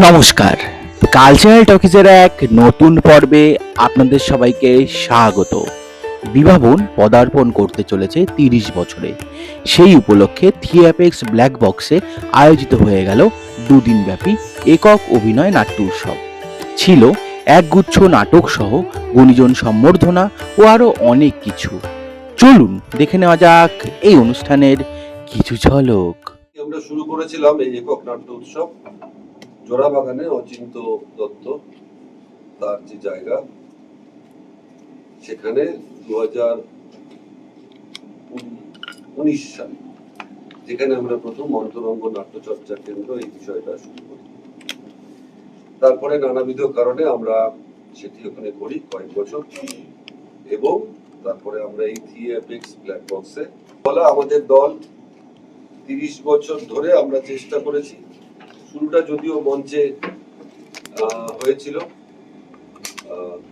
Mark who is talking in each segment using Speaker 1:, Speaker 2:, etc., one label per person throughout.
Speaker 1: নমস্কার, কালচারাল টকিজের এক নতুন পর্বে আপনাদের সবাইকে স্বাগত। বিভাবন পদার্পণ করতে চলেছে 30 বছরে। সেই উপলক্ষে থিয়েপেক্স ব্ল্যাক বক্সে আয়োজিত হয়ে গেল দুদিনব্যাপী একক অভিনয় নাট্য উৎসব। ছিল একগুচ্ছ নাটক সহ গুণীজন সম্বর্ধনা ও আরো অনেক কিছু। চলুন দেখে নেওয়া যাক এই অনুষ্ঠানের কিছু ঝলক।
Speaker 2: আমরা শুরু করেছিলাম এই একক নাট্য উৎসব জোড়াবাগানে অচিন্ত দত্ত তার যে জায়গা, সেখানে 2019 সালে, যেখানে আমরা প্রথম অন্তরঙ্গ নাট্যচর্চা কেন্দ্র এই বিষয়টা শুরু করি। তারপরে নানাবিধ কারণে আমরা সেটি ওখানে করি কয়েক বছর, এবং তারপরে আমরা এই থিয়েপেক্স ব্ল্যাক বক্সে বলা আমাদের দল 30 বছর ধরে আমরা চেষ্টা করেছি। শুরুটা যদিও মঞ্চে হয়েছিল,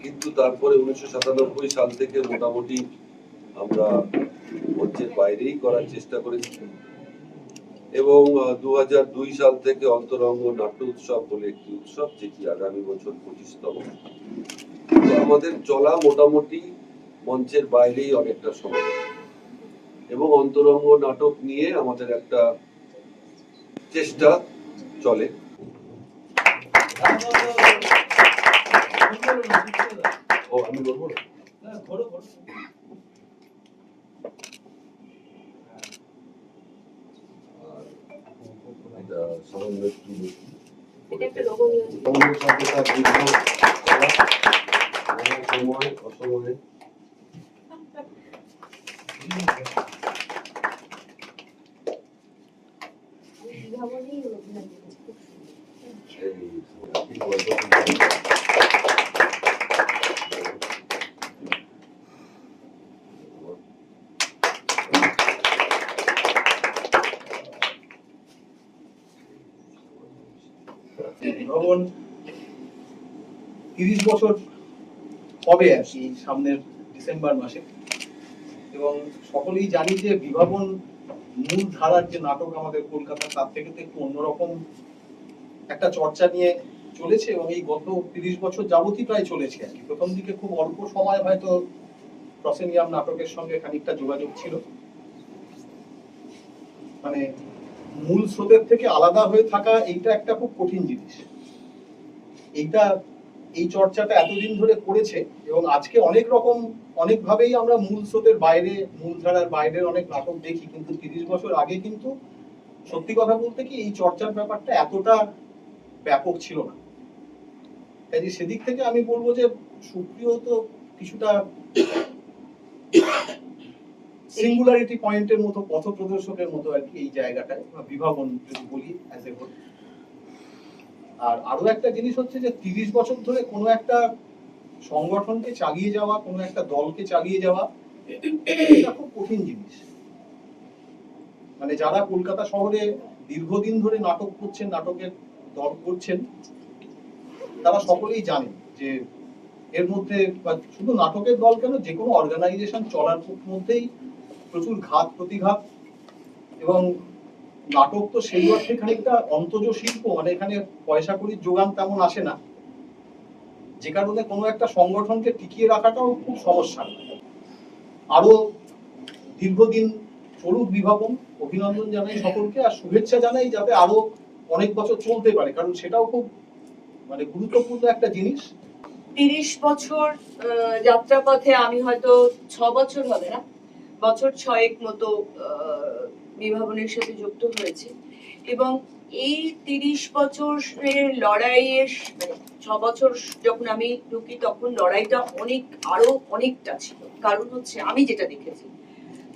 Speaker 2: কিন্তু তারপরে 1997 সাল থেকে মোটামুটি আমরা মঞ্চের বাইরেই করার চেষ্টা করেছি, এবং 2002 সাল থেকে অন্তরঙ্গ নাট্য উৎসব বলে একটি উৎসব, যেটি আগামী বছর 25তম। আমাদের চলা মোটামুটি মঞ্চের বাইরেই অনেকটা সময়, এবং অন্তরঙ্গ নাটক নিয়ে আমাদের একটা চেষ্টা চলে। আমি বলবো না, এটা সামান্য একটু সময় অসময়ে
Speaker 3: বিভাবন 30 বছর হবে আর কি সামনের ডিসেম্বর মাসে, এবং সকলেই জানি যে বিভাবন মূল ধারার যে নাটক আমাদের কলকাতা, তার থেকে তো একটু অন্যরকম একটা চর্চা নিয়ে চলেছে, এবং এই গত 30 বছর যাবতই প্রায় চলেছে আর কি। প্রথম দিকে খুব অল্প সময় হয়তো প্রসেনিয়াম নাটকের সঙ্গে খানিকটা যোগাযোগ ছিল, মানে মূল স্রোতের থেকে আলাদা হয়ে থাকা এইটা একটা খুব কঠিন জিনিস। এই চর্চাটা এতদিন ধরে করেছে, এবং আজকে অনেক রকম অনেকভাবেই আমরা মূল স্রোতের বাইরে, মূলধারার বাইরের অনেক নাটক দেখি, কিন্তু 30 বছর আগে কিন্তু সত্যি কথা বলতে কি এই চর্চার ব্যাপারটা এতটা ব্যাপক ছিল না। কাজে সেদিক থেকে আমি বলবো যে সুপ্রিয় তো কিছুটা সিঙ্গুলারিটি পয়েন্টের মতো, পথ প্রদর্শকের মতো আর কি এই জায়গাটায় বিভাবন যদি বলি অ্যাজ এ হোল। আর আরো একটা জিনিস হচ্ছে যে 30 বছর ধরে কোনো একটা সংগঠনকে চালিয়ে যাওয়া, কোনো একটা দলকে চালিয়ে যাওয়া, এটা খুব কঠিন জিনিস। মানে যারা কলকাতা শহরে দীর্ঘদিন ধরে নাটক করছেন, নাটকের দল করছেন, তারা সকলেই জানেন যে এর মধ্যে শুধু নাটকের দল কেন, যে কোনো অর্গানাইজেশন চলার মধ্যেই প্রচুর ঘাত প্রতিঘাত, এবং নাটক তো সেই অর্থে খানিকটা অন্তজ শিল্প, মানে এখানে পয়সা কড়ির যোগান তেমন আসে না, যে কারণে কোনো একটা সংগঠনকে টিকিয়ে রাখাটাও খুব সমস্যা। আরো দীর্ঘদিন চলুক বিভাবন, অভিনন্দন জানাই সকলকে, আর শুভেচ্ছা জানাই যাতে আরো অনেক বছর চলতে পারে, কারণ সেটাও খুব মানে গুরুত্বপূর্ণ একটা জিনিস।
Speaker 4: 30 বছর যাত্রাপথে আমি হয়তো 6 বছর হবে না, বছর 6 মতো বিভাবনের সাথে যুক্ত হয়েছে, এবং এই 30 বছরের লড়াইয়ের 6 বছর যখন আমি ঢুকি তখন লড়াইটা আরো অনেকটা ছিল। কারণ হচ্ছে আমি যেটা দেখেছি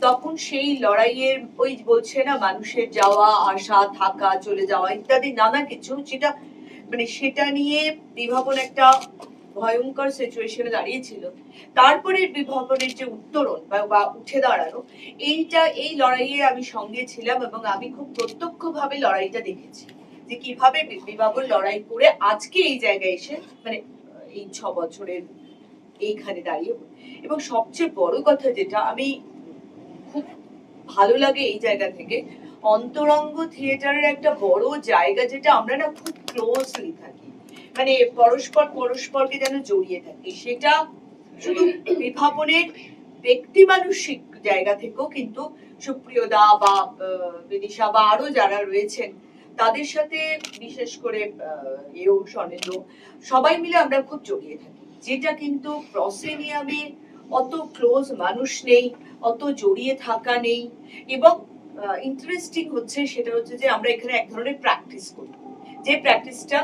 Speaker 4: তখন সেই লড়াইয়ের ওই বলছে না মানুষের যাওয়া আসা, থাকা, চলে যাওয়া ইত্যাদি নানা কিছু, যেটা মানে সেটা নিয়ে বিভাবন একটা ভয়ঙ্কর সিচুয়েশনে দাঁড়িয়েছিল। তারপরে বিভাবনের যে উত্তরণ বা উঠে দাঁড়ানো, এই লড়াইয়ে আমি সঙ্গে ছিলাম, এবং আমি খুব প্রত্যক্ষভাবে লড়াইটা দেখেছি যে কিভাবে বিভাবন লড়াই করে আজকে এই জায়গায় এসে মানে এই 6 বছরের এইখানে দাঁড়িয়ে। এবং সবচেয়ে বড় কথা যেটা আমি খুব ভালো লাগে এই জায়গা থেকে, অন্তরঙ্গ থিয়েটারের একটা বড় জায়গা, যেটা আমরা না খুব ক্লোজলি থাকি, মানে পরস্পরকে যেন জড়িয়ে থাকি, সেটা শুধু বিভাবনের ব্যক্তি মানসিক জায়গা থেকেও কিন্তু সুপ্রিয়দা বা বিদিশা বা আরো যারা রয়েছেন তাদের সাথে, বিশেষ করে স্বর্ণেন্দু, সবাই মিলে আমরা খুব জড়িয়ে থাকি, যেটা কিন্তু প্রসেনিয়ামে অত ক্লোজ মানুষ নেই, অত জড়িয়ে থাকা নেই। এবং ইন্টারেস্টিং হচ্ছে সেটা হচ্ছে যে আমরা এখানে এক ধরনের প্র্যাকটিস করি, যে প্র্যাকটিসটা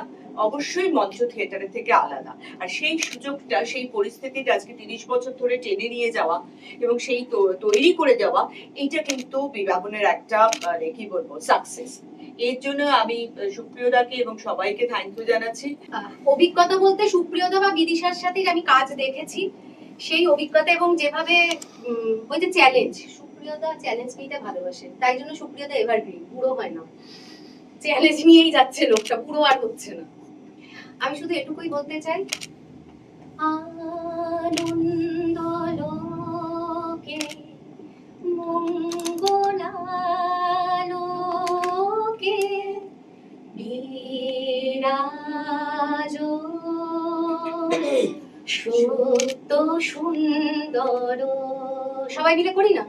Speaker 4: অবশ্যই মঞ্চ থিয়েটারের থেকে আলাদা। আর সেই সুযোগটা, সেই পরিস্থিতিটা আজকে 30 বছর ধরে টেনে নিয়ে যাওয়া এবং সেই তৈরি করে যাওয়া, এইটা কিন্তু বিভাবনের একটা মানে কি বলবো সাকসেস। এর জন্য আমি সুপ্রিয়দাকে এবং সবাইকে থ্যাংক ইউ জানাচ্ছি।
Speaker 5: অভিজ্ঞতা বলতে সুপ্রিয়তা বা বিদিশার সাথে আমি কাজ দেখেছি, সেই অভিজ্ঞতা এবং যেভাবে ওই যে চ্যালেঞ্জ, সুপ্রিয়তা চ্যালেঞ্জ নিতে ভালোবাসে, তাই জন্য সুপ্রিয়তা এভারগ্রিন, বুড়ো হয় না, চ্যালেঞ্জ নিয়েই যাচ্ছে লোকটা, বুড়ো আর হচ্ছে না। আমি শুধু এটুকুই বলতে চাই, আনন্দ লোকে মঙ্গলালোকে বিরাজ সত্য সুন্দর, সবাই মিলে করি না,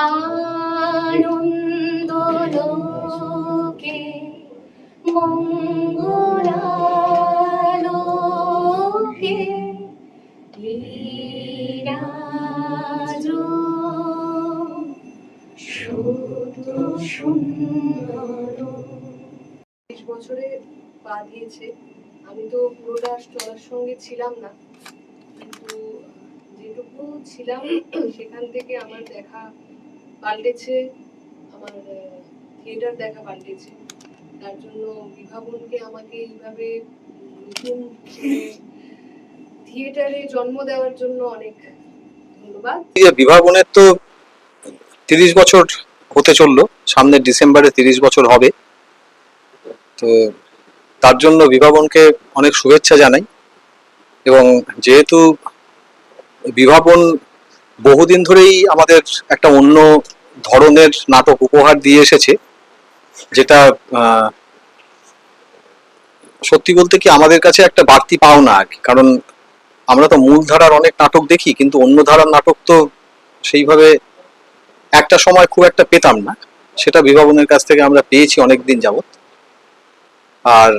Speaker 5: আনন্দ লোকে মঙ্গলালোকে বিরাজ সত্য সুন্দর।
Speaker 6: 30 বছরে পা দিয়েছে। আমি তো পুরোটা চলার সঙ্গে ছিলাম না, কিন্তু যেটুকু ছিলাম সেখান থেকে আমার দেখা পাল্টেছে, আমার থিয়েটার দেখা পাল্টেছে। তার জন্য বিভাবনকে আমাকে এইভাবে নতুন থিয়েটারে জন্ম দেওয়ার জন্য অনেক ধন্যবাদ।
Speaker 7: বিভাবনের তো 30 বছর হতে চললো, সামনের ডিসেম্বরে 30 বছর হবে, তো তার জন্য বিভাবনকে অনেক শুভেচ্ছা জানাই। এবং যেহেতু বিভাবন বহুদিন ধরেই আমাদের একটা অন্য ধরনের নাটক উপহার দিয়ে এসেছে, যেটা সত্যি বলতে কি আমাদের কাছে একটা বাড়তি পাওনা আর কি, কারণ আমরা তো মূল ধারার অনেক নাটক দেখি, কিন্তু অন্য ধারার নাটক তো সেইভাবে একটা সময় খুব একটা পেতাম না, সেটা বিভাবনের কাছ থেকে আমরা পেয়েছি অনেকদিন যাবত। আর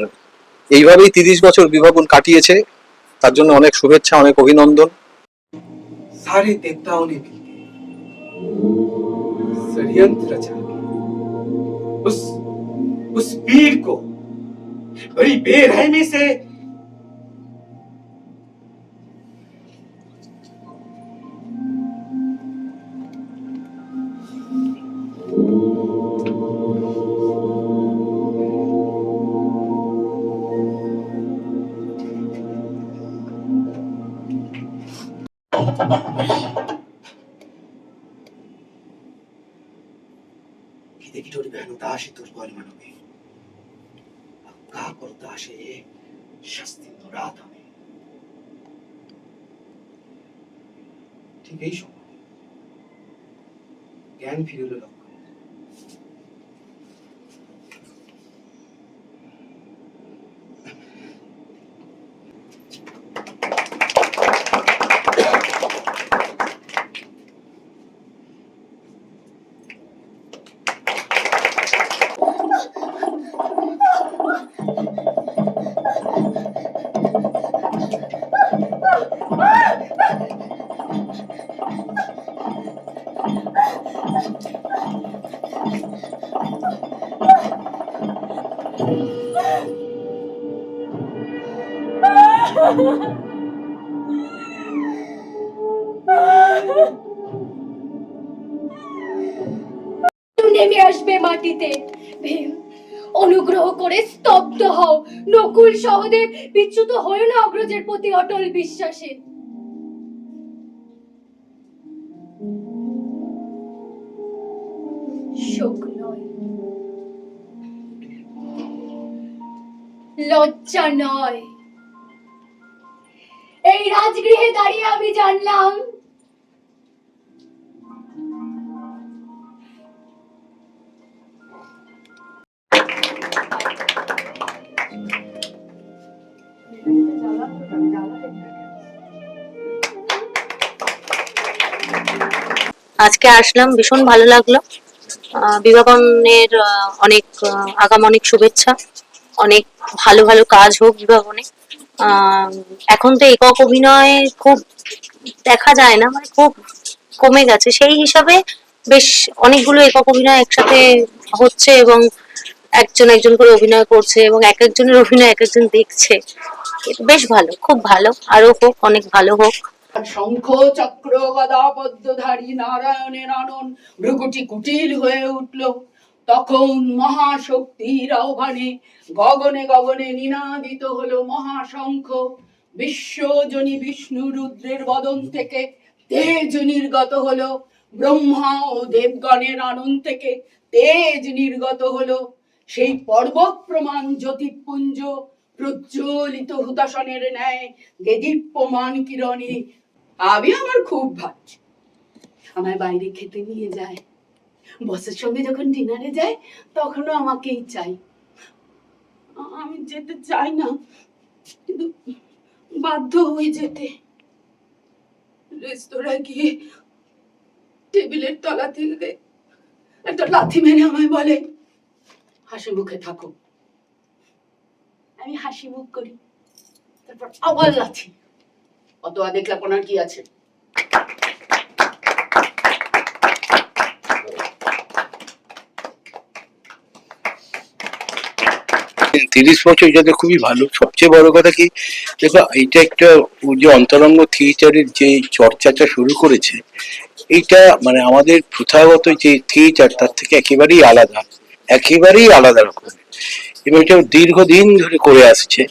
Speaker 7: এইভাবেই 30 বছর বিভাবন কাটিয়েছে, তার জন্য অনেক শুভেচ্ছা, অনেক অভিনন্দন।
Speaker 8: सारे देवताओं ने मिलकर षड्यंत्र रचा के उस वीर को बड़ी बेरहमी से देखी बहनों दास दुर्बल मानवे का दासे শাস্তি রাত হবে। ঠিক এই সময় জ্ঞান ফিরে এলো লক্ষ্য।
Speaker 5: নেমে আসবে মাটিতে। ভীম, অনুগ্রহ করে স্তব্ধ হও। নকুল সহদেব, বিচ্যুত হয়েও না অগ্রজের প্রতি অটল বিশ্বাসে। শোক নয়, লজ্জা নয়, এই রাজগৃহে দাঁড়িয়ে আমি জানলাম
Speaker 9: আজকে আসলাম, ভীষণ ভালো লাগলো। বিভাবনের অনেক আগাম অনেক শুভেচ্ছা, অনেক ভালো ভালো কাজ হোক বিভাবনে। আহ, এখন তো একক অভিনয় খুব দেখা যায় না, মানে খুব কমে গেছে। সেই হিসাবে বেশ অনেকগুলো একক অভিনয় একসাথে হচ্ছে এবং একজন একজন করে অভিনয় করছে এবং এক একজনের অভিনয় এক একজন দেখছে। এটা বেশ ভালো, খুব ভালো, আরো হোক, অনেক ভালো হোক।
Speaker 10: শঙ্খ চক্র গদা পদ্মধারী নারায়ণের আনন ভ্রুকুটি কুটিল হয়ে উঠল। তখন মহাশক্তির আহ্বানে গগনে গগনে নিনাদিত হলো মহাশঙ্খ। বিশ্বজনী বিষ্ণু রুদ্রের বদন থেকে তেজ নির্গত হলো। ব্রহ্মা ও দেবগণের আনন থেকে তেজ নির্গত হলো। সেই পর্বত প্রমাণ জ্যোতিপুঞ্জ প্রজ্বলিত হুতাসনের ন্যায় দেদীপ্যমান কিরণে আমি আমার খুব ভাবছি। আমায় বাইরে খেতে নিয়ে যায়, বসের সঙ্গে যখন ডিনারে যায় তখনও আমাকেই চাই। আমি যেতে চাই না, কিন্তু বাধ্য হয়ে যেতে। রেস্তোরাঁ গিয়ে টেবিলের তলা থেকে একটা লাথি মেরে আমায় বলে, হাসি মুখে থাকো। আমি হাসি মুখ করি, তারপর আবার লাথি। অত দেখলে আপনার কি আছে?
Speaker 11: 30 বছর যাতে খুবই ভালো। সবচেয়ে বড় কথা কি দেখো, এটা একটা যে অন্তরঙ্গ থিয়েটারের যে চর্চাটা শুরু করেছে, এইটা মানে আমাদের প্রথাগত যে থিয়েটার তার থেকে একেবারেই আলাদা রকম, এবং এটা দীর্ঘদিন ধরে করে আসছে।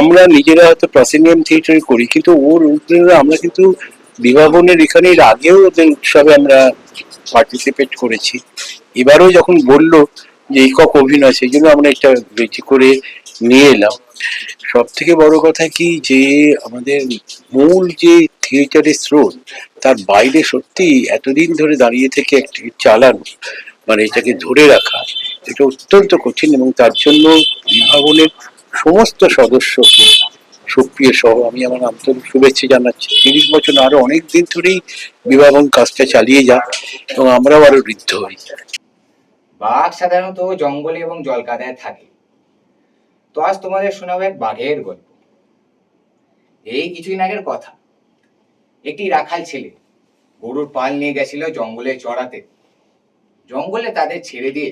Speaker 11: আমরা নিজেরা হয়তো প্রসিনিয়াম থিয়েটারে করি, কিন্তু ওর উদ্যোগে আমরা কিন্তু বিভাবনের এখানে এর আগেও ওদের উৎসবে আমরা পার্টিসিপেট করেছি। এবারও যখন বললো যে একক অভিনয়, সেই জন্য আমরা এটা বেশি করে নিয়ে এলাম। সব থেকে বড় কথা কি যে আমাদের মূল যে থিয়েটারের স্রোত, তার বাইরে সত্যি এতদিন ধরে দাঁড়িয়ে থেকে একটা চালানো, মানে এটাকে ধরে রাখা, এটা অত্যন্ত কঠিন। এবং তার জন্য বিভাবনের সমস্ত সদস্যকে, সুপ্রিয় সহ, আমি আমার আন্তরিক শুভেচ্ছা জানাচ্ছি। 30 বছর না, আরো অনেক দিন ধরেই বিভাবন কাজটা চালিয়ে যাক এবং আমরাও আরো বৃদ্ধ হই।
Speaker 12: বাঘ সাধারণত জঙ্গলে এবং জলকাদায় থাকে। তো আজ তোমাদের শোনাবো এক বাঘের গল্প। এই কিছুদিন আগের কথা, একটি রাখাল ছেলে গরুর পাল নিয়ে গেছিল জঙ্গলে চড়াতে। জঙ্গলে তাদের ছেড়ে দিয়ে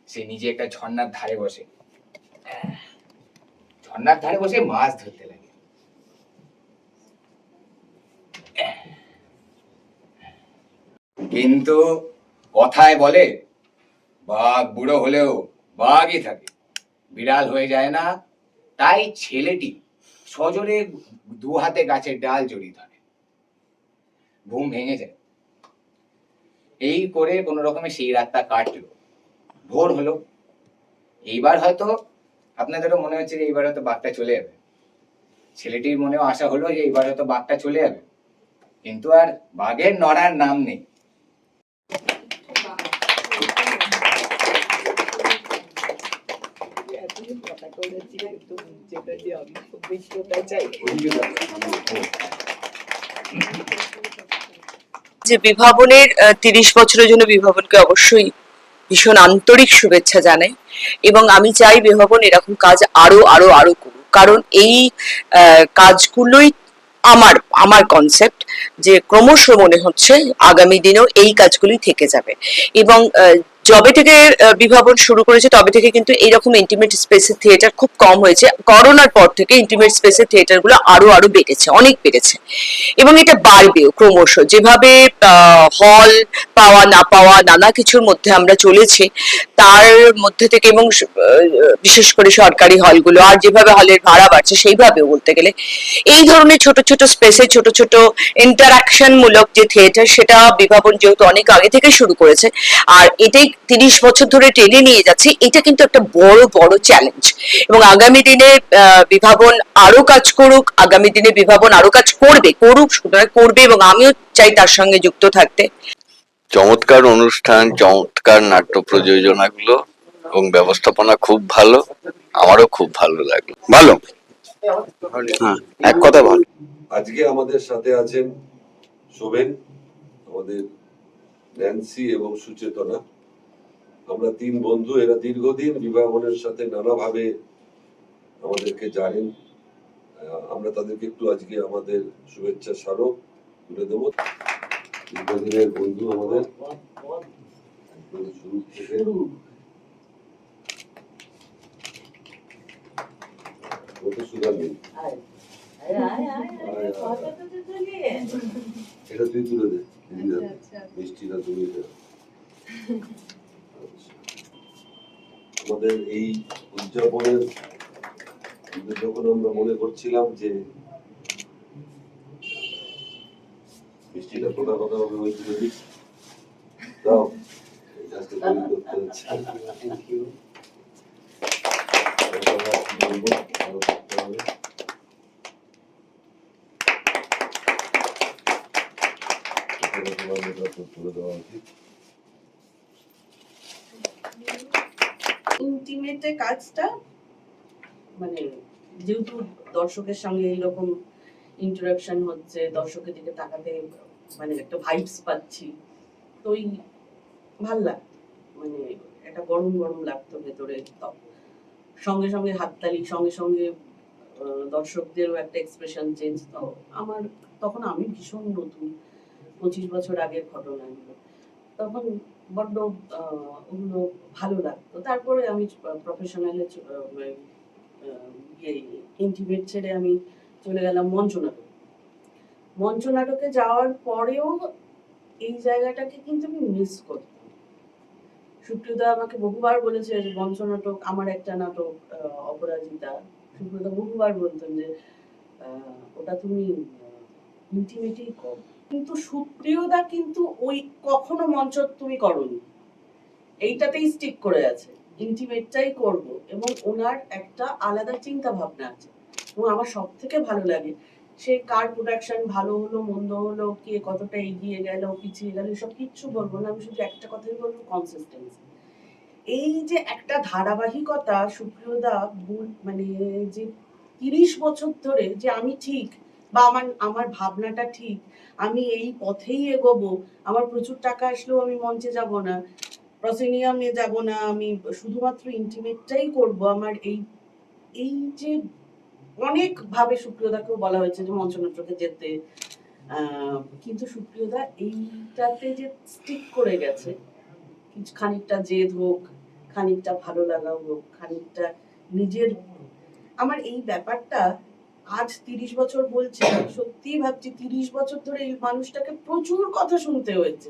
Speaker 12: সে নিজে একটা ঝর্ণার ধারে বসে মাছ ধরতে লাগে। কিন্তু কথায় বলে, বাঘ বুড়ো হলেও বাঘই থাকে, বিড়াল হয়ে যায় না। তাই ছেলেটি সজোরে 2 হাতে গাছের ডাল জড়িয়ে ধরে। ঘুম ভেঙে যায়। এই করে কোনো রকমে সেই রাতটা কাটলো। ভোর হলো। এইবার হয়তো আপনাদেরও মনে হচ্ছে যে এইবার হয়তো বাঘটা চলে যাবে। ছেলেটির মনেও আশা হলো যে এইবার হয়তো বাঘটা চলে যাবে, কিন্তু আর বাঘের নড়ার নাম নেই।
Speaker 4: যে বিভাবনের 30 বছরের জন্য বিভাবনকে অবশ্যই ভীষণ আন্তরিক শুভেচ্ছা জানাই, এবং আমি চাই বিভাবন এরকম কাজ আরো আরো আরো করুক। কারণ এই কাজগুলোই আমার আমার কনসেপ্ট, যে ক্রমশ মনে হচ্ছে আগামী দিনেও এই কাজগুলি থেকে যাবে। এবং যবে থেকে বিভাবন শুরু করেছে তবে থেকে কিন্তু এইরকম ইন্টিমেট স্পেসের থিয়েটার খুব কম হয়েছে। করোনার পর থেকে ইন্টিমেট স্পেসের থিয়েটার গুলো আরো আরো বেড়েছে, অনেক বেড়েছে, এবং এটা বাড়বেও ক্রমশ। যেভাবে হল পাওয়া না পাওয়া নানা কিছুর মধ্যে আমরা চলেছি, তার মধ্যে থেকে, এবং বিশেষ করে সরকারি হলগুলো, আর যেভাবে হলের ভাড়া বাড়ছে, সেইভাবেও বলতে গেলে এই ধরনের ছোট ছোট স্পেসে ছোট ছোট ইন্টারাকশন মূলক যে থিয়েটার, সেটা বিভাবন যেহেতু অনেক আগে থেকে শুরু করেছে, আর এটাই 30 বছর ধরে টেনে নিয়ে যাচ্ছে, এটা কিন্তু একটা বড় বড় চ্যালেঞ্জ। এবং আগামী দিনে বিভাবন আরো কাজ করুক, আগামী দিনে বিভাবন আরো কাজ করুক, সুতরাং করবে, এবং আমিও চাই তার সঙ্গে যুক্ত থাকতে।
Speaker 13: চমৎকার অনুষ্ঠান, চমৎকার নাট্য প্রযোজনাগুলো এবং ব্যবস্থাপনা খুব ভালো, আমারও খুব ভালো লাগলো। ভালো, হ্যাঁ, এক কথা ভালো।
Speaker 2: আজকে আমাদের সাথে আছেন শোভেন, আমাদের ন্যান্সি এবং সুচেতনা। আমরা 3 বন্ধু, এরা দীর্ঘদিন বিবাহনের সাথে নানাভাবে আমাদেরকে জানেন। আমরা তাদেরকে একটু আজকে আমাদের শুভেচ্ছা স্মারক তুলে দেব। দীর্ঘদিনের বন্ধু আমাদের, একদম শুরু থেকে। সুগার নেই, এটা তুই তুলে দে, মিষ্টিটা তুলে দে। আমাদের এই উদযাপনের যখন আমরা মনে করছিলাম যে মিষ্টিটা কোথা কথা হবে, ওই তুলে দিস দাও, এই কাজটা তৈরি করতে হচ্ছে।
Speaker 14: ইন্টিমেটে কাজটা মানে যেহেতু দর্শকের সঙ্গে এইরকম ইন্টারাকশন হচ্ছে, দর্শকের দিকে তাকাতে মানে একটা ভাইবস পাচ্ছি, তো ওই ভাল লাগতো, মানে একটা গরম গরম লাগতো ভেতরে। সঙ্গে সঙ্গে হাততালি, সঙ্গে সঙ্গে দর্শকদেরও একটা এক্সপ্রেশন চেঞ্জ। তো আমার তখন আমি ভীষণ নতুন, 25 বছর আগের ঘটনা এগুলো, তখন বড্ড ওগুলো ভালো লাগতো। তারপরে আমি প্রফেশনালে ইন্টিমেট ছেড়ে আমি চলে গেলাম মঞ্চনাটক। মঞ্চনাটকে যাওয়ার পরেও এই জায়গাটাকে কিন্তু আমি মিস করতাম। সুপ্রিয়দা আমাকে বহুবার বলেছে যে মঞ্চনাটক, আমার একটা নাটক অপরাজিতা, সুপ্রিয়দা বহুবার বলতেন যে ওটা তুমি ইন্টিমেটেই কর। কিন্তু সুপ্রিয়দা কিন্তু ওই কখনো মঞ্চ তুমি করনি, এইটাতেই স্টিক করে আছে, ইন্টিমেটটাই করব। এবং ওনার একটা আলাদা চিন্তা ভাবনা আছে, এবং আমার সব থেকে ভালো লাগে সে কার প্রোডাকশন ভালো হলো মন্দ হলো, কে কতটা এগিয়ে গেল পিছিয়ে গেল, এসব কিচ্ছু বলবো না। আমি শুধু একটা কথাই বলবো, কনসিস্টেন্সি। এই যে একটা ধারাবাহিকতা সুপ্রিয়দা মানে যে 30 বছর ধরে যে আমি ঠিক, বা আমার ভাবনাটা ঠিক, আমি এই পথেই এগোবো, আমার প্রচুর টাকা আসলেও আমি মঞ্চে যাব না, প্রসিনিয়ামে যাব না, আমি শুধুমাত্র ইন্টিমেটটাই করব। আমার এই যে অনেক ভাবে সুপ্রিয়দাকেও বলা হয়েছে যে মঞ্চনাটকে যেতে, কিন্তু সুপ্রিয়দা এইটাতে যে স্টিক করে গেছে, খানিকটা জেদ হোক, খানিকটা ভালো লাগা হোক, খানিকটা নিজের, আমার এই ব্যাপারটা আজ 30 বছর বলছি, সত্যি ভাবছি 30 বছর ধরে এই মানুষটাকে প্রচুর কথা শুনতে হয়েছে।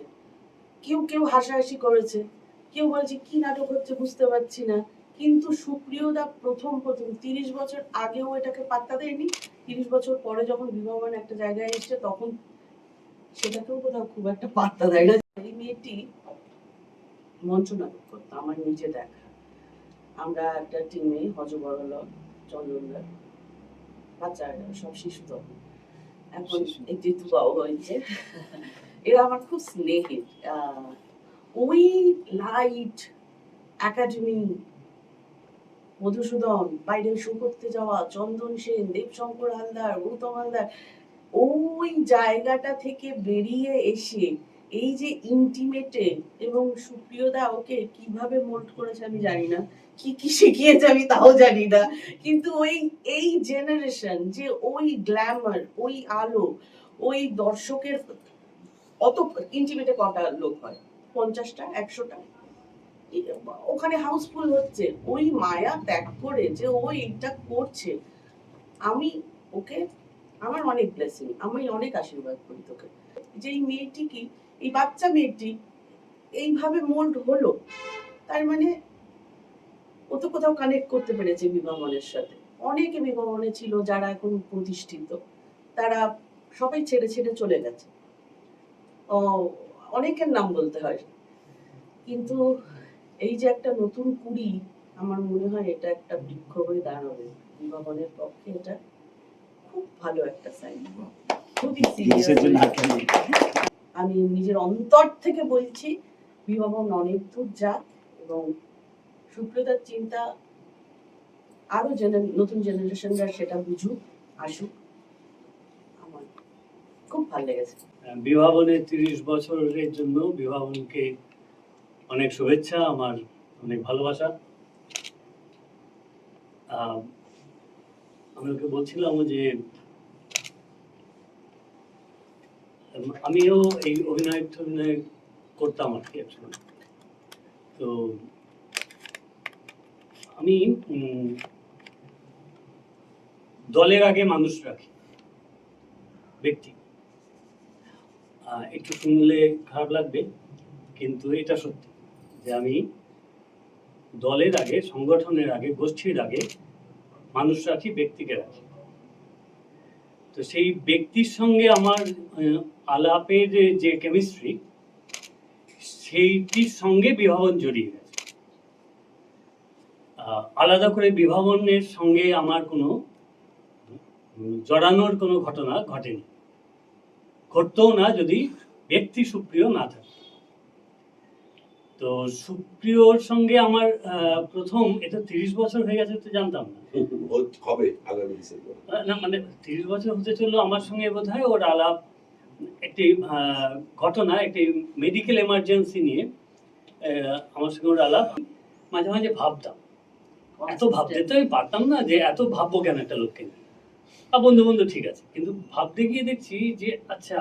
Speaker 14: কেউ হাসাহাসি করেছে, কেউ বলেছে কি নাটক হচ্ছে বুঝতে পারছি না, কিন্তু সুপ্রিয়দা প্রথম 30 বছর আগেও এটাকে পাত্তা দেয়নি। 30 বছর পরে যখন বিবাহবান একটা জায়গায় এসছে, তখন সেটাকেও কোথাও খুব একটা পাত্তা দেয় না। এই মেয়েটি মঞ্চ নাটক করতো, আমার নিজে দেখা। আমরা একটা টিমে হজবরল, চন্দনদার বাচ্চারা সব শিশু, তখন এখন একটি দুবাও হয়েছে, এরা আমার খুব স্নেহের। ওই লাইট একাডেমি, মধুসূদন, বাইরে শো করতে যাওয়া, চন্দন সেন, দেবশঙ্কর হালদার, গৌতম হালদার, ওই জায়গাটা থেকে বেরিয়ে এসে এই যে ইন্টিমেটে, এবং সুপ্রিয়দা ওকে কিভাবে মোল্ড করেছে আমি জানি না, কি কি শিখিয়েছে আমি তাও জানি না, কিন্তু এই জেনারেশন যে ওই গ্ল্যামার, ওই আলো, ওই দর্শকের, অত ইন্টিমেটে কটা লোক হয়, 50টা 100টা, ওখানে হাউসফুল হচ্ছে, ওই মায়া ত্যাগ করে যে ও এইটা করছে, আমি ওকে, আমার অনেক ব্লেসিং, আমি অনেক আশীর্বাদ করি তোকে। যে এই মেয়েটি কি, এই বাচ্চা মেয়েটি এইভাবে মোল্ড হলো, তার মানে ও তো কোথাও কানেক্ট করতে পেরেছে বিবাহনের সাথে। অনেকে বিবাহনে ছিল যারা এখন প্রতিষ্ঠিত, তারা সবাই ছেড়ে ছেড়ে চলে গেছে, অনেকের নাম বলতে হয়, কিন্তু এই যে একটা নতুন কুড়ি, আমার মনে হয় এটা একটা বৃক্ষ হয়ে দাঁড়াবে বিবাহনের পক্ষে। এটা খুব ভালো একটা সাইন, খুবই সিরিয়াস। আমি নিজের অন্তর থেকে বলছি, বিবাহন অনেক দূর যাক, এবং সুপ্রিয়তার চিন্তা আরো নতুন জেনারেশনরা সেটা বুঝুক, আসুক, আমার খুব ভালো লেগেছে।
Speaker 15: বিভাবনের 30 বছরের জন্য বিভাবনকে অনেক শুভেচ্ছা, আমার অনেক ভালোবাসা। আমি ওকে বলছিলাম যে আমিও এই অভিনয় করতাম আর কি আসলে। তো আমি দলের আগে মানুষ রাখি, ব্যক্তি। একটু শুনলে খারাপ লাগবে, কিন্তু এটা সত্যি যে আমি দলের আগে, সংগঠনের আগে, গোষ্ঠীর আগে মানুষ রাখি, ব্যক্তিকে রাখি। তো সেই ব্যক্তির সঙ্গে আমার আলাপের যে কেমিস্ট্রি, সেইটির সঙ্গে বিভাবন জড়িয়ে গেছে। আলাদা করে বিভাবনের সঙ্গে আমার কোনো জড়ানোর কোনো ঘটনা ঘটেনি, ঘটতেও না যদি ব্যক্তি সুপ্রিয় না থাকে। তো সুপ্রিয়র সঙ্গে আমার প্রথম, এটা 30 বছর হয়ে গেছে তো জানতাম না,
Speaker 2: হবে আগামী ডিসেম্বর
Speaker 15: না মানে 30 বছর হতে চললো আমার সঙ্গে বোধহয় ওর আলাপ। একটি ঘটনা, একটি মেডিকেল এমার্জেন্সি নিয়ে আমার সঙ্গে ওর আলাপ। মাঝে মাঝে ভাবতাম, এত ভাবতে তো আমি পারতাম না যে এত ভাববো কেন একটা লোককে নিয়ে। বন্ধু বন্ধু ঠিক আছে, কিন্তু ভাবতে গিয়ে দেখছি যে আচ্ছা,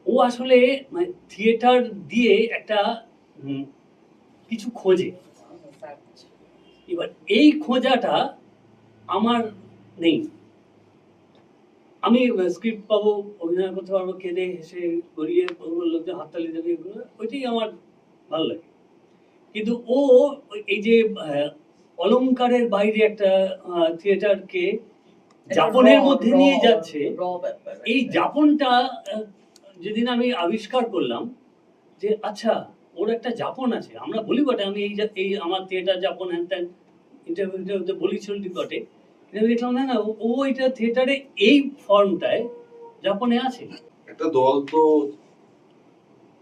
Speaker 15: ও আসলে থিয়েটার দিয়ে একটা কিছু খোঁজে। এবার এই খোঁজাটা আমার নেই। আমি স্ক্রিপ্ট পাবো, অভিনয় করতে পারবো, কেঁদে হেসে গড়িয়ে লোকজন হাততালি দেবে, ওইটাই আমার ভালো লাগে। কিন্তু ও এই যে অলংকারের বাইরে একটা থিয়েটারকে যাপনের মধ্যে নিয়ে যাচ্ছে, এই যাপনটা যেদিন আমি আবিষ্কার করলাম যে আচ্ছা, ওর একটা যাপন আছে। আমরা বলি বটে আমি এই আমার থিয়েটার যাপন হ্যান ত্যান ইন্টারভিউতে বলি চলটি বটে, কিন্তু দেখলাম না না, ও এটা থিয়েটারে এই ফর্মটায় যাপনে আছে।
Speaker 2: একটা দল তো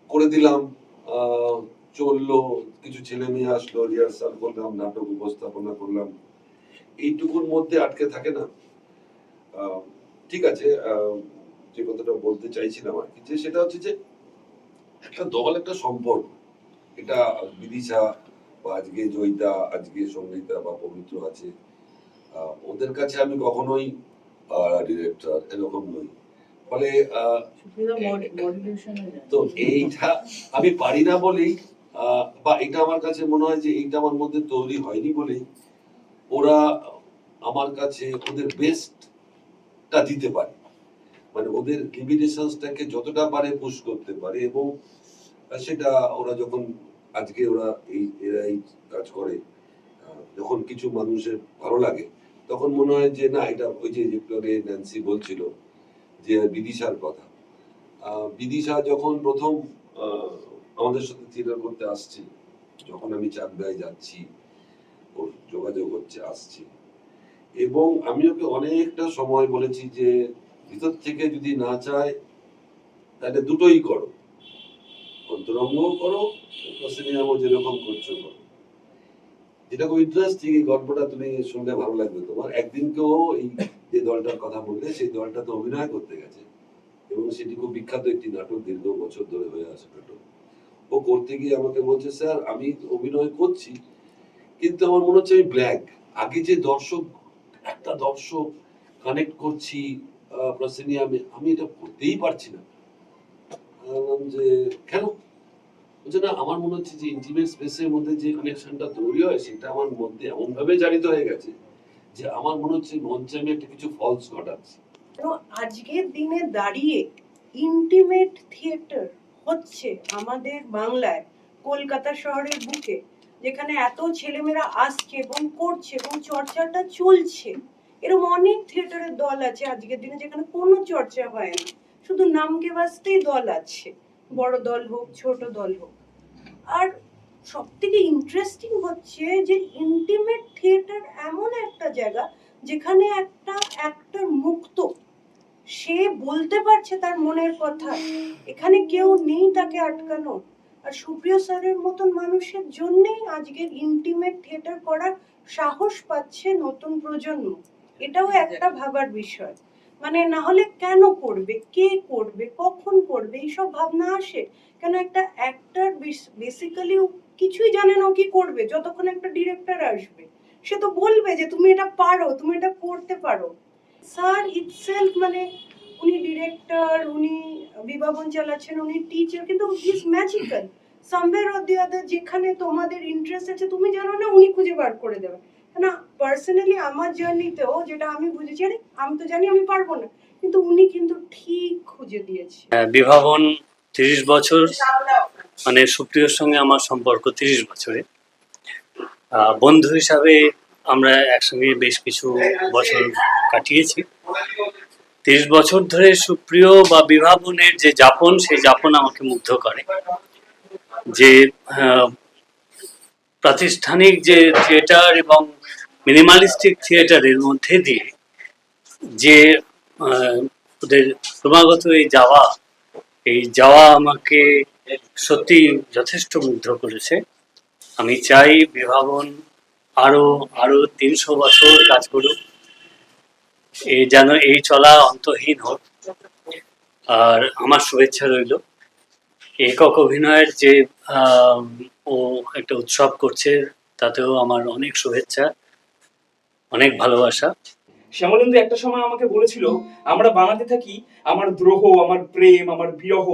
Speaker 2: করে দিলাম, চললো, কিছু ছেলে মেয়ে আসলো, রিহার্সাল করলাম, নাটক উপস্থাপনা করলাম, এইটুকুর মধ্যে আটকে থাকে না। ঠিক আছে, যে কথাটা বলতে চাইছিলাম আর কি, যে সেটা হচ্ছে যে একটা দল, একটা সম্পর্ক। এটা বিদিশা বা আজকে জয়িতা, আজকে সঙ্গীতা বা পবিত্র আছে, ওদের কাছে আমি কখনোই ডিরেক্টর এরকম নই। ফলে তো এইটা আমি পারি না বলেই, বা এটা আমার কাছে মনে হয় যে এইটা আমার মধ্যে তৈরি হয়নি বলেই ওরা আমার কাছে ওদের বেস্টটা দিতে পারে, মানে ওদের লিমিটেশনসটাকে যতটা পারে পুশ করতে পারে। এবং সেটা ওরা যখন আজকে এরা এই কাজ করে, যখন কিছু মানুষের ভালো লাগে, তখন মনে হয় যে না, এটা ওই যে একটু আগে ন্যান্সি বলছিল যে বিদিশার কথা। বিদিশা যখন প্রথম আমাদের সাথে থিয়েটার করতে আসছে, যখন আমি চাকদায় যাচ্ছি, ওর যোগাযোগ হচ্ছে, আসছি, এবং আমি ওকে অনেকটা সময় বলেছি যে ভিতর থেকে যদি না চায় তাহলে দুটোই করো, অন্তরঙ্গও করো, সিনেমাও যেরকম করছো করো। যেটা খুব ইন্টারেস্টিং, এই গল্পটা তুমি শুনলে ভালো লাগবে তোমার। একদিনকেও এই যে দলটার কথা বললে, সেই দলটা তো অভিনয় করতে গেছে, এবং সেটি খুব বিখ্যাত একটি নাটক, দীর্ঘ বছর ধরে হয়ে আসে নাটক। ও করতে গিয়ে আমাকে বলছে, স্যার আমি অভিনয় করছি কিন্তু আমার মনে হচ্ছে আমি ব্ল্যাক। আগে যে একটা দর্শক কানেক্ট করছি প্রসেনিয়ামে, আমি এটা করতেই পারছি না। যে কেন? বলছে না, আমার মনে হচ্ছে যে ইন্টিমেট স্পেসের মধ্যে যে কানেকশনটা তৈরি হয়, সেটা আমার মধ্যে এমন ভাবে জারিত হয়ে গেছে যে আমার মনে হচ্ছে মঞ্চে আমি একটা কিছু ফলস ঘটাচ্ছি।
Speaker 16: আজকের দিনে দাঁড়িয়ে ইন্টিমেট থিয়েটার হচ্ছে আমাদের বাংলায়, কলকাতা শহরের বুকে, যেখানে এত ছেলেমেয়েরা আসছে এবং করছে এবং চর্চাটা চলছে। এরকম অনেক থিয়েটারের দল আছে আজকের দিনে যেখানে কোনো চর্চা হয় না, শুধু নামকে বাস্তেই দল আছে, বড় দল হোক ছোট দল হোক। আর সব থেকে ইন্টারেস্টিং হচ্ছে যে ইন্টিমেট থিয়েটার এমন একটা জায়গা যেখানে একটা অ্যাক্টর মুক্ত, সে বলতে পারছে তার মনের কথা, এখানে কেউ নেই তাকে আটকানো। আর সুপ্রিয় স্যারের মতন মানুষের জন্যই আজকের ইন্টিমেট থিয়েটার করার সাহস পাচ্ছে নতুন প্রজন্ম। এটাও একটা ভাবার বিষয়। মানে না হলে কেন করবে, কে করবে, কখন করবে, এইসব ভাবনা আসে কেন? একটা অ্যাক্টর বেসিক্যালি কিছুই জানে না ও কি করবে, যতক্ষণ একটা ডিরেক্টর আসবে সে তো বলবে যে তুমি এটা পারো, তুমি এটা করতে পারো। স্যার ইটসেলফ মানে উনি ডিরেক্টর, উনি বিভাবন চালাচ্ছেন, উনি টিচার, কিন্তু is magical. Somewhere or the other যেখানে তোমাদের ইন্টারেস্ট আছে তুমি জানো না, উনি খুঁজে বার করে দেবেন। না পার্সোনালি আমার জার্নিতেও যেটা আমি বুঝেছি, আরে আমি তো জানি আমি পারবো না, কিন্তু উনি কিন্তু ঠিক খুঁজে দিয়েছে।
Speaker 15: বিভাবন 30 বছর, মানে সুপ্রিয়র সঙ্গে আমার সম্পর্ক 30 বছরে। বন্ধু হিসাবে আমরা একসঙ্গে বেশ কিছু বছর কাটিয়েছি। 30 বছর ধরে সুপ্রিয় বা বিভাবনের যে যাপন, সেই যাপন আমাকে মুগ্ধ করে। যে প্রাতিষ্ঠানিক যে থিয়েটার এবং মিনিমালিস্টিক থিয়েটারের মধ্যে দিয়ে যে ওদের ক্রমাগত এই যাওয়া আমাকে সত্যি যথেষ্ট মুগ্ধ করেছে। আমি চাই বিভাবন আরো 300 বছর কাজ করুক, যেন এই চলা অন্তহীন হোক। আর আমার শুভেচ্ছা রইল। একক অভিনয়ের যে ও একটা উৎসব করছে, তাতেও আমার অনেক শুভেচ্ছা, অনেক ভালোবাসা।
Speaker 8: শ্যামলেন্দু একটা সময় আমাকে বলেছিল, আমরা বানাতে থাকি আমার দ্রোহ, আমার প্রেম, আমার বিরহ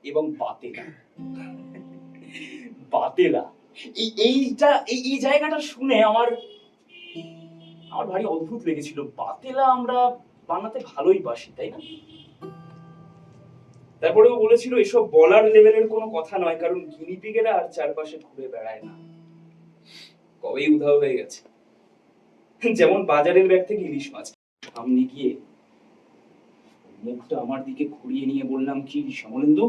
Speaker 8: এবং বাতেলা। বাতেলা, এই জায়গাটা শুনে আমার ভারী অদ্ভুত লেগেছিল। বাতেলা আমরা বানাতে ভালোই বাসি, তাই না? তারপরেও বলেছিল এসব বলার লেভেলের কোনো কথা নয়, কারণ গিনিপিগেরা আর চারপাশে ঘুরে বেড়ায় না, কবেই উধাও হয়ে গেছে। যেমন বাজারের ব্যাগ থেকে ইলিশ মাছ। সামনে গিয়ে মুখটা আমার দিকে ঘুরিয়ে নিয়ে বললাম, কি শ্যামলেন্দু,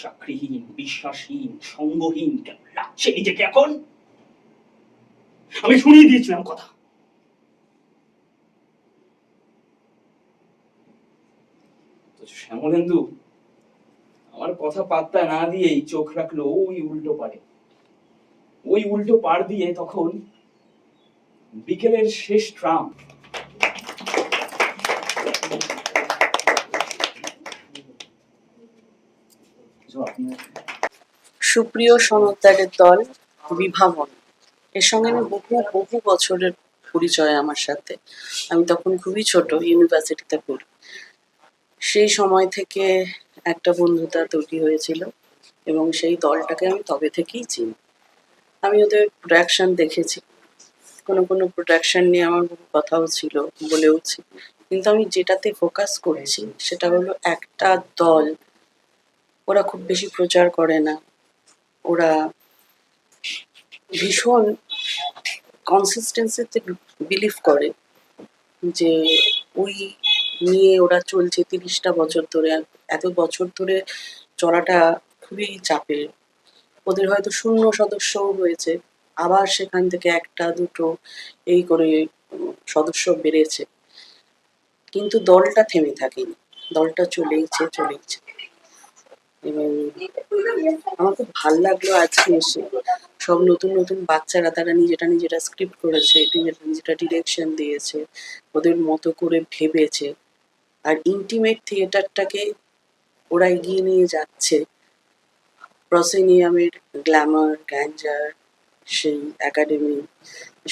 Speaker 8: চাকরিহীন, বিশ্বাসহীন, সঙ্গহীন কেমন লাগছে নিজেকে এখন? আমি শুনিয়ে দিয়েছিলাম কথা। শ্যামলেন্দু আমার কথা পাত্তা না দিয়েই চোখ রাখলো ওই উল্টো পাড় দিয়ে। তখন বিকেলের শেষ ট্রাম।
Speaker 14: সুপ্রিয় সনদদারের দল বিভাবন, এর সঙ্গে আমি বহু বছরের পরিচয় আমার সাথে। আমি তখন খুবই ছোট, ইউনিভার্সিটিতে পড়ি। সেই সময় থেকে একটা বন্ধুতা তৈরি হয়েছিল এবং সেই দলটাকে আমি তবে থেকেই চিনি। আমি ওদের প্রোডাকশন দেখেছি, কোনো প্রোডাকশন নিয়ে আমার বহু কথাও ছিল, বলেওছি। কিন্তু আমি যেটাতে ফোকাস করছি সেটা হলো একটা দল, ওরা খুব বেশি প্রচার করে না, ওরা ভীষণ কনসিস্টেন্সিতে বিলিভ করে, যে ওই নিয়ে ওরা চলছে 30টা বছর ধরে। এত বছর ধরে চলাটা খুবই চাপের। ওদের হয়তো 0 সদস্যও হয়েছে, আবার সেখান থেকে 1টা 2টো এই করে সদস্য বেড়েছে, কিন্তু দলটা থেমে থাকেনি, দলটা চলেইছে। এবং আমার খুব ভালো লাগলো আজকে এসে, সব নতুন বাচ্চারা, তারা নিজেরা স্ক্রিপ্ট করেছে, নিজেরা ডিরেকশন দিয়েছে, ওদের মতো করে ভেবেছে। আর ইন্টিমেট থিয়েটারটাকে ওরা এগিয়ে নিয়ে যাচ্ছে। প্রসেনিয়ামের গ্ল্যামার, গ্যাঞ্জার, সেই একাডেমি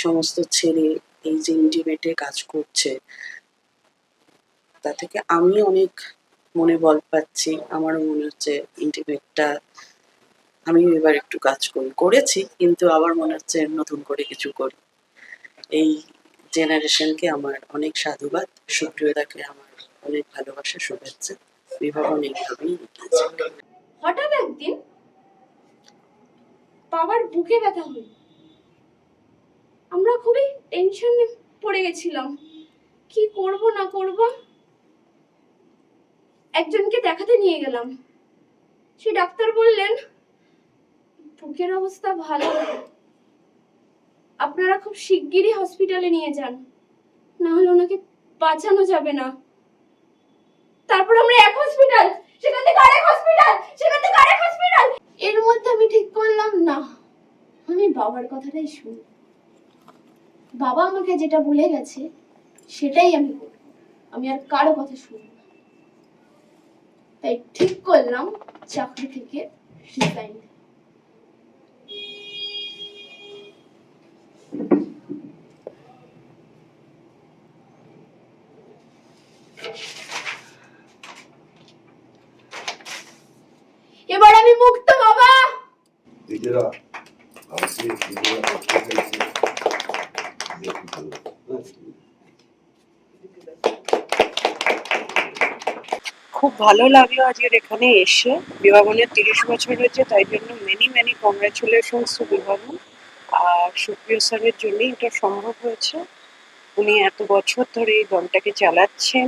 Speaker 14: সমস্ত ছেড়ে এই যে ইন্টিমেটে কাজ করছে, তা থেকে আমি অনেক মনে বল পাচ্ছি। আমারও মনে হচ্ছে ইন্টিমেটটা আমি এবার একটু কাজ করেছি, কিন্তু আবার মনে হচ্ছে নতুন করে কিছু করি। এই জেনারেশনকে আমার অনেক সাধুবাদ, সুপ্রিয়দাকে আমার অনেক ভালোবাসা, শুভেচ্ছা। বিভাবন এইভাবেই এগিয়েছে।
Speaker 5: হঠাৎ একদিন বাবার বুকে ব্যথা হলো, আমরা খুবই টেনশনে পড়ে গেছিলাম, কি করব না করব। একজনকে দেখাতে নিয়ে গেলাম, সেই ডাক্তার বললেন বুকের অবস্থা ভালো, আপনারা খুব শিগগিরই হসপিটালে নিয়ে যান, না হলে ওনাকে বাঁচানো যাবে না। তারপর আমরা এক হসপিটাল, সেখান থেকে আরেক হসপিটাল, সেখান থেকে আরেক হসপিটাল। এর মধ্যে আমি ঠিক করলাম না, আমি বাবার কথাটাই শুনি, বাবা আমাকে যেটা বলে গেছে সেটাই আমি করব।
Speaker 6: আমি আর কারো কথা শুনবো না। তাই ঠিক করলাম চাকরি থেকে রিজাইন। এবার আমি মুক্ত বাবা।
Speaker 2: নিজেরা আমাকে নিজেরা করতে চাইছে।
Speaker 16: খুব ভালো লাগলো আজকের এখানে এসে। বিভাবনের 30 বছর হয়েছে, তাই জন্য মেনি কংগ্রাচুলেশনস টু বিভাবন। আর সুপ্রিয় স্যারের জন্যই এটা সম্ভব হয়েছে। উনি এত বছর ধরে এই দলটাকে চালাচ্ছেন,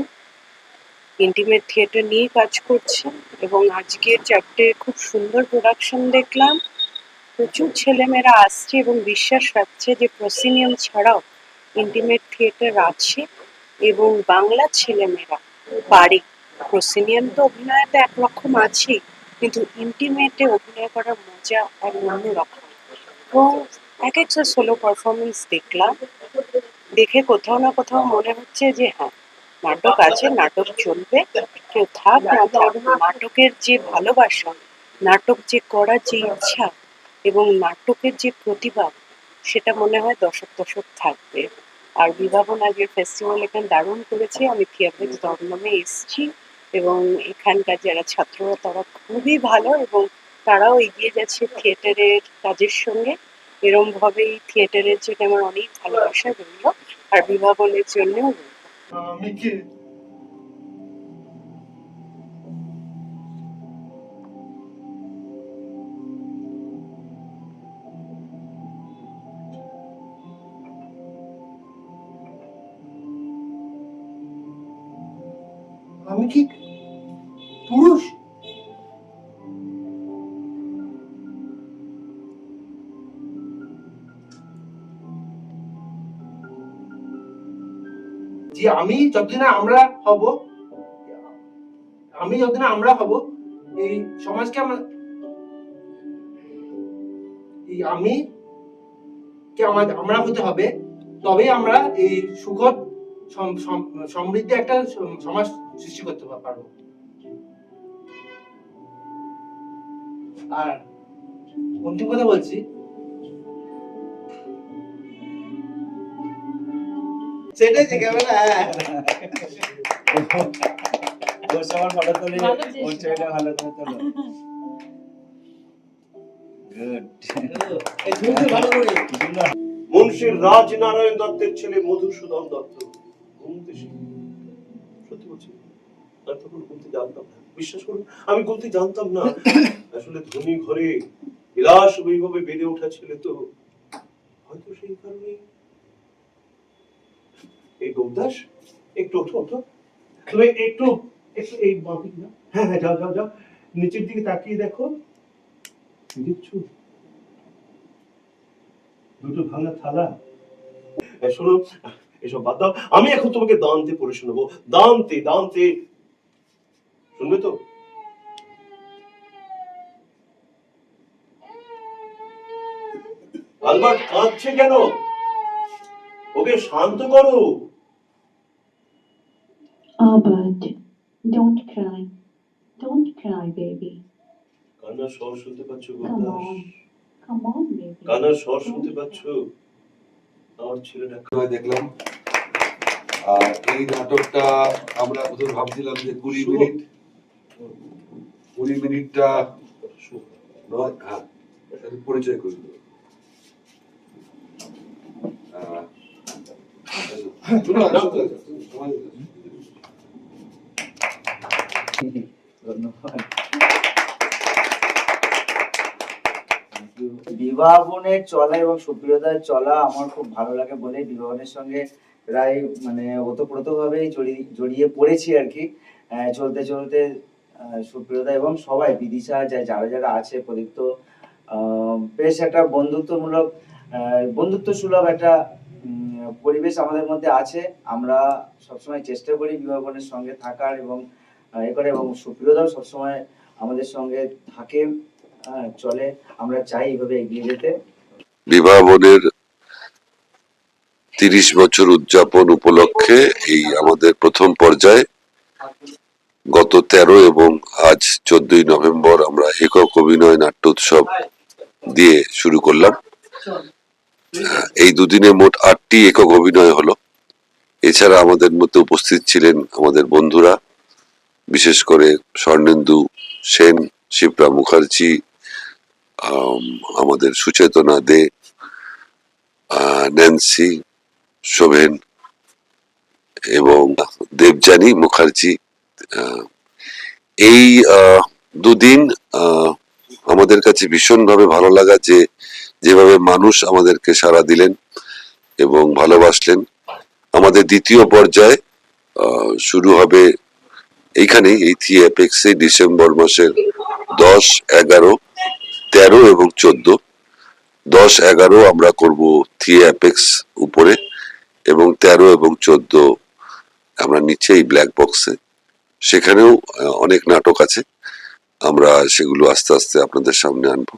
Speaker 16: ইন্টিমেট থিয়েটার নিয়ে কাজ করছেন, এবং আজকের 4টে খুব সুন্দর প্রোডাকশন দেখলাম। প্রচুর ছেলেমেয়েরা আসছে এবং বিশ্বাস রাখছে যে প্রসিনিয়াম ছাড়াও ইন্টিমেট থিয়েটার আছে এবং বাংলার ছেলেমেয়েরা পারে। প্রসিনিয়াম তো অভিনয়তে একরকম আছেই, কিন্তু ইন্টিমেটে অভিনয় করার মজা এক অন্যরকম। এবং এক একটা সোলো পারফরমেন্স দেখলাম, দেখে কোথাও না কোথাও মনে হচ্ছে যে হ্যাঁ, নাটক আছে, নাটক চলবে, কেউ থাক না থাক, নাটকের যে ভালোবাসা, নাটক যে করার যে ইচ্ছা এবং নাটকের যে প্রতিভা, সেটা মনে হয় দশক থাকবে। আর বিভাবন আজকের ফেস্টিভ্যাল এখানে দারুণ করেছে। আমি থিয়েটার দমদমে এসেছি এবং এখানকার যারা ছাত্ররা তারা খুবই ভালো এবং তারাও এগিয়ে যাচ্ছে থিয়েটারের কাজের সঙ্গে। এরম ভাবেই থিয়েটারের জন্য আমার অনেক ভালোবাসা রইল, আর বিভাবনের জন্যও রইল।
Speaker 3: আমি কি আমি কি পুরুষ? যে আমি যতদিন আমরা হব, এই সমাজকে আমরা হতে হবে, তবেই আমরা এই সুখদ সমৃদ্ধি একটা সমাজ সৃষ্টি করতে পারবো। আর অন্তিম কথা বলছি, সেটাই যে ক্যামেরা
Speaker 17: ওর সবার ফটো তুলে ওর ছবিটা ভালো করে তোলো। গুড।
Speaker 18: মুন্সির রাজনারায়ণ দত্তের ছেলে মধুসূদন দত্ত ঘুমতে সত্যি বলছি, আমি তখন ঘুমতে জানতাম না, বিশ্বাস করুন আমি ঘুমতে জানতাম না। আসলে ধনী ঘরে বিলাস বৈভবে বেড়ে ওঠা ছেলে তো, হয়তো সেই কারণে। এই গোপদাস একটু ওঠো, তুমি একটু এই বাকি না, হ্যাঁ যাও নিচের দিকে তাকিয়ে দেখো, দেখছো দুটো ভাঙা থালা। শোনো, এসব বাদ দাও, আমি এখন তোমাকে দান্তে পড়ে শোনাবো। দান্তে শুনবে তো? আলবার্ট কাঁদছে কেন? ওকে শান্ত করো।
Speaker 19: Albert, don't cry baby.
Speaker 18: কান্নার স্বর শুনতে পাচ্ছ
Speaker 19: Come
Speaker 18: গোপদাস?
Speaker 19: on baby.
Speaker 18: কান্নার স্বর শুনতে পাচ্ছ? আমার ছেলেটা
Speaker 2: দেখলাম। আর এই নাটকটা আমরা প্রথমে ভাবছিলাম যে 20 মিনিটটা নয়, হ্যাঁ পরিচয় করে দেবো।
Speaker 17: বিভাবনের চলা এবং সুপ্রিয়তার চলা আমার খুব ভালো লাগে বলে বিভাবনের সঙ্গে প্রায় মানে ওতপ্রোতভাবেই জড়িয়ে পড়েছি আর কি। চলতে সুপ্রিয়তা এবং সবাই বিদিশা যারা আছে প্রদীপ্ত, বেশ একটা বন্ধুত্ব সুলভ একটা পরিবেশ আমাদের মধ্যে আছে। আমরা সবসময় চেষ্টা করি বিভাবনের সঙ্গে থাকার এবং এবং সুপ্রিয়তাও সবসময় আমাদের সঙ্গে থাকে, চলে। আমরা চাই এইভাবে এগিয়ে যেতে।
Speaker 13: বিভাবনের
Speaker 2: 30 বছর উদযাপন উপলক্ষে এই আমাদের প্রথম পর্যায়ে গত 13 এবং আজ 14ই নভেম্বর আমরা একক অভিনয় নাট্য উৎসব দিয়ে শুরু করলাম। এই দুদিনে মোট 8টি একক অভিনয় হলো। এছাড়া আমাদের মধ্যে উপস্থিত ছিলেন আমাদের বন্ধুরা, বিশেষ করে স্বর্ণেন্দু সেন, শিপ্রা মুখার্জি, আমাদের সুচেতনা দে, ন্যান্সি, শোভেন এবং দেবযানী মুখার্জি। এই দুদিন আমাদের কাছে ভীষণভাবে ভালো লাগা, যে যেভাবে মানুষ আমাদেরকে সাড়া দিলেন এবং ভালোবাসলেন। আমাদের দ্বিতীয় পর্যায়ে শুরু হবে এইখানেই, এই থি অ্যাপেক্সে ডিসেম্বর মাসের 10, 11, 13 এবং 14। 10, 11 আমরা করব থি অ্যাপেক্স উপরে, এবং 13 এবং 14 আমরা নিচে এই ব্ল্যাক বক্সে। সেখানেও অনেক নাটক আছে, আমরা সেগুলো আস্তে আস্তে আপনাদের সামনে আনবো।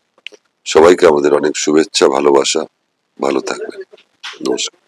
Speaker 2: সবাইকে আমাদের অনেক শুভেচ্ছা, ভালোবাসা, ভালো থাকবেন, নমস্কার।